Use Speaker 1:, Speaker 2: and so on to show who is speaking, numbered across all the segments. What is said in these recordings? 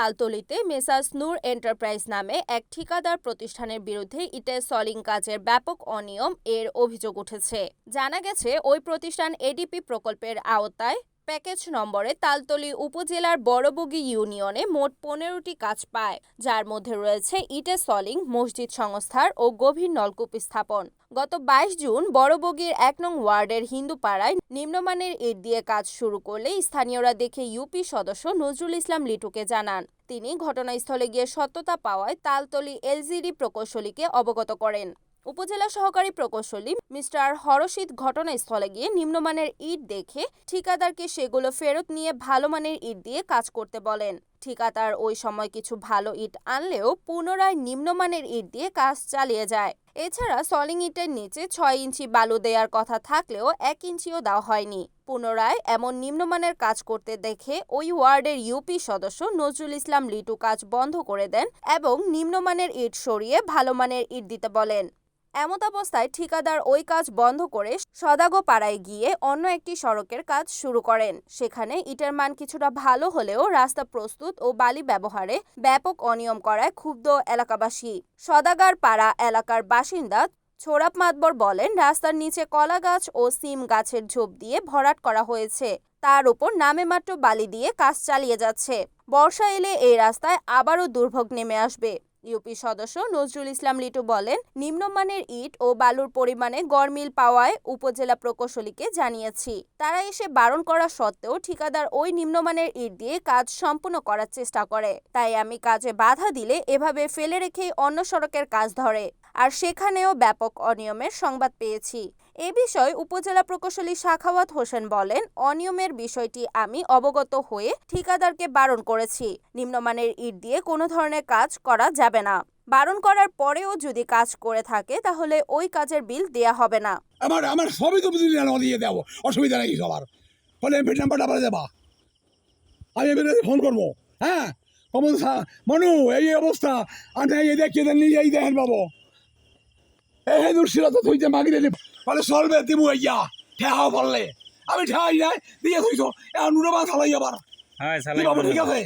Speaker 1: তালতলীতে messrs নূর enterprise নামে এক ঠিকাদার প্রতিষ্ঠানের বিরুদ্ধে ইটের সলিং কাজের ব্যাপক অনিয়ম এর অভিযোগ উঠেছে। জানা গেছে, ওই প্রতিষ্ঠান এডিপি প্রকল্পের আওতায় প্যাকেজ নম্বরে তালতলী উপজেলার বড়বগী ইউনিয়নে মোট 15টি কাজ পায়, যার মধ্যে রয়েছে ইটের সলিং, মসজিদ সংস্কার ও গভীর নলকূপ স্থাপন। গত 22 জুন বড়বগীর 1 নং ওয়ার্ডের হিন্দুপাড়ায় নিম্নমানের ইট দিয়ে কাজ শুরু করলে স্থানীয়রা দেখে ইউপি সদস্য নজরুল ইসলাম লিটুকে জানান। তিনি ঘটনাস্থলে গিয়ে সত্যতা পাওয়ায় তালতলী এলজিডি প্রকৌশলীকে অবগত করেন। উপজেলা সহকারী প্রকৌশলী মিস্টার হরশিদ ঘটনাস্থলে গিয়ে নিম্নমানের ইট দেখে ঠিকাদারকে সেগুলো ফেরত নিয়ে ভালো মানের ইট দিয়ে কাজ করতে বলেন। ঠিকাদার ওই সময় কিছু ভালো ইট আনলেও পুনরায় নিম্নমানের ইট দিয়ে কাজ চালিয়ে যায়। এছাড়া সলিং ইটের নিচে 6 ইঞ্চি বালু দেওয়ার কথা থাকলেও 1 ইঞ্চিও দেওয়া হয়নি। পুনরায় এমন নিম্নমানের কাজ করতে দেখে ওই ওয়ার্ডের ইউপি সদস্য নজরুল ইসলাম লিটু কাজ বন্ধ করে দেন এবং নিম্নমানের ইট সরিয়ে ভালো মানের ইট দিতে বলেন। এমতাবস্থায় ঠিকাদার ওই কাজ বন্ধ করে সদাগোপাড়ায় গিয়ে অন্য একটি সড়কের কাজ শুরু করেন। সেখানে ইটের মান কিছুটা ভালো হলেও রাস্তা প্রস্তুত ও বালি ব্যবহারে ব্যাপক অনিয়ম করায় ক্ষুব্ধ এলাকাবাসী। সদাগার পাড়া এলাকার বাসিন্দা ছোরাব মাতবর বলেন, রাস্তার নিচে কলা গাছ ও সিম গাছের ঝোপ দিয়ে ভরাট করা হয়েছে, তার উপর নামেমাত্র বালি দিয়ে কাজ চালিয়ে যাচ্ছে। বর্ষা এলে এই রাস্তায় আবারও দুর্ভোগ নেমে আসবে। ইউপি সদস্য নজরুল ইসলাম লিটু বলেন, নিম্নমানের ইট ও বালুর পরিমাণে গড়মিল পাওয়ায় উপজেলা প্রকৌশলীকে জানিয়েছি। তারা এসে বারণ করা সত্ত্বেও ঠিকাদার ওই নিম্নমানের ইট দিয়ে কাজ সম্পূর্ণ করার চেষ্টা করে। তাই আমি কাজে বাধা দিলে এভাবে ফেলে রেখেই অন্য সড়কের কাজ ধরে, আর সেখানেও ব্যাপক অনিয়মের সংবাদ পেয়েছি। এ বিষয়ে উপজেলা প্রকৌশলী সাখাওয়াত হোসেন বলেন, অনিয়মের বিষয়টি আমি অবগত হয়ে ঠিকাদারকে বারণ করেছি। নিম্নমানের ইট দিয়ে কোনো ধরনের কাজ করা যাবে না। বারণ করার পরেও যদি কাজ করে থাকে তাহলে ওই কাজের বিল দেয়া হবে না।
Speaker 2: আমার সবই তো দিয়ে দেবো, অসুবিধা নেই সবার। ফলে এমপি নাম্বারটা আবার দেবা, আমি এমপি ফোন করবো। হ্যাঁ মনু, এই অবস্থা আমি এই দেখিয়ে দেন নিজেই দেখেন পাবো। এই দুশ্চিরতা থইতে মাগিয়ে দিব, ফলে চলবে দিব ইয়া ঠেহাও বললে আমি ঠেহাই নাই দিয়ে থইছো এখন নুরবা চালাই আবার। ঠিক আছে,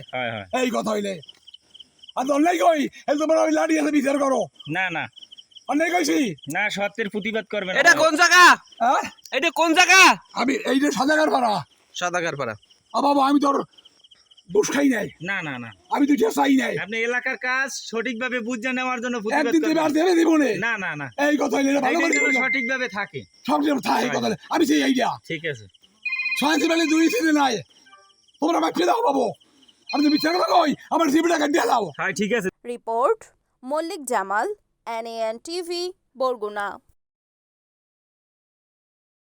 Speaker 2: এই কথা হইলে আর অন্যায় কই এই তোমার ওই লাড়ি আছে বিচার করো।
Speaker 3: না না
Speaker 2: অন্যায় কইছি
Speaker 3: না, সত্যের প্রতিবাদ করবে না।
Speaker 4: এটা কোন জায়গা?
Speaker 2: হ্যাঁ
Speaker 4: এটা কোন জায়গা?
Speaker 2: আমি এই যে সাদাগার পাড়া।
Speaker 4: সাদাগার পাড়া?
Speaker 2: বাবা আমি তোর দোষ খাই নাই।
Speaker 3: না না না,
Speaker 2: আমি তো চাই নাই।
Speaker 3: আপনি এলাকার কাজ সঠিকভাবে বুঝে নেওয়ার জন্য প্রতিবাদ
Speaker 2: একদিন দেবে আর দেবে দিব
Speaker 3: না না না,
Speaker 2: এই কথা হইলে ভালো করে
Speaker 3: সঠিকভাবে থাকে
Speaker 2: সব যেন থাকে কথা। আমি সেই আইডিয়া
Speaker 3: ঠিক আছে।
Speaker 2: ছয় বেলে দুই ছিল নাই, তোমরা আমাকে দাও পাবো। আমি তো বিচার করবো, আমার জীবনটা কাটিয়ে দাও।
Speaker 3: হ্যাঁ ঠিক আছে।
Speaker 1: Report Mallik Jamal, NAN TV, Barguna.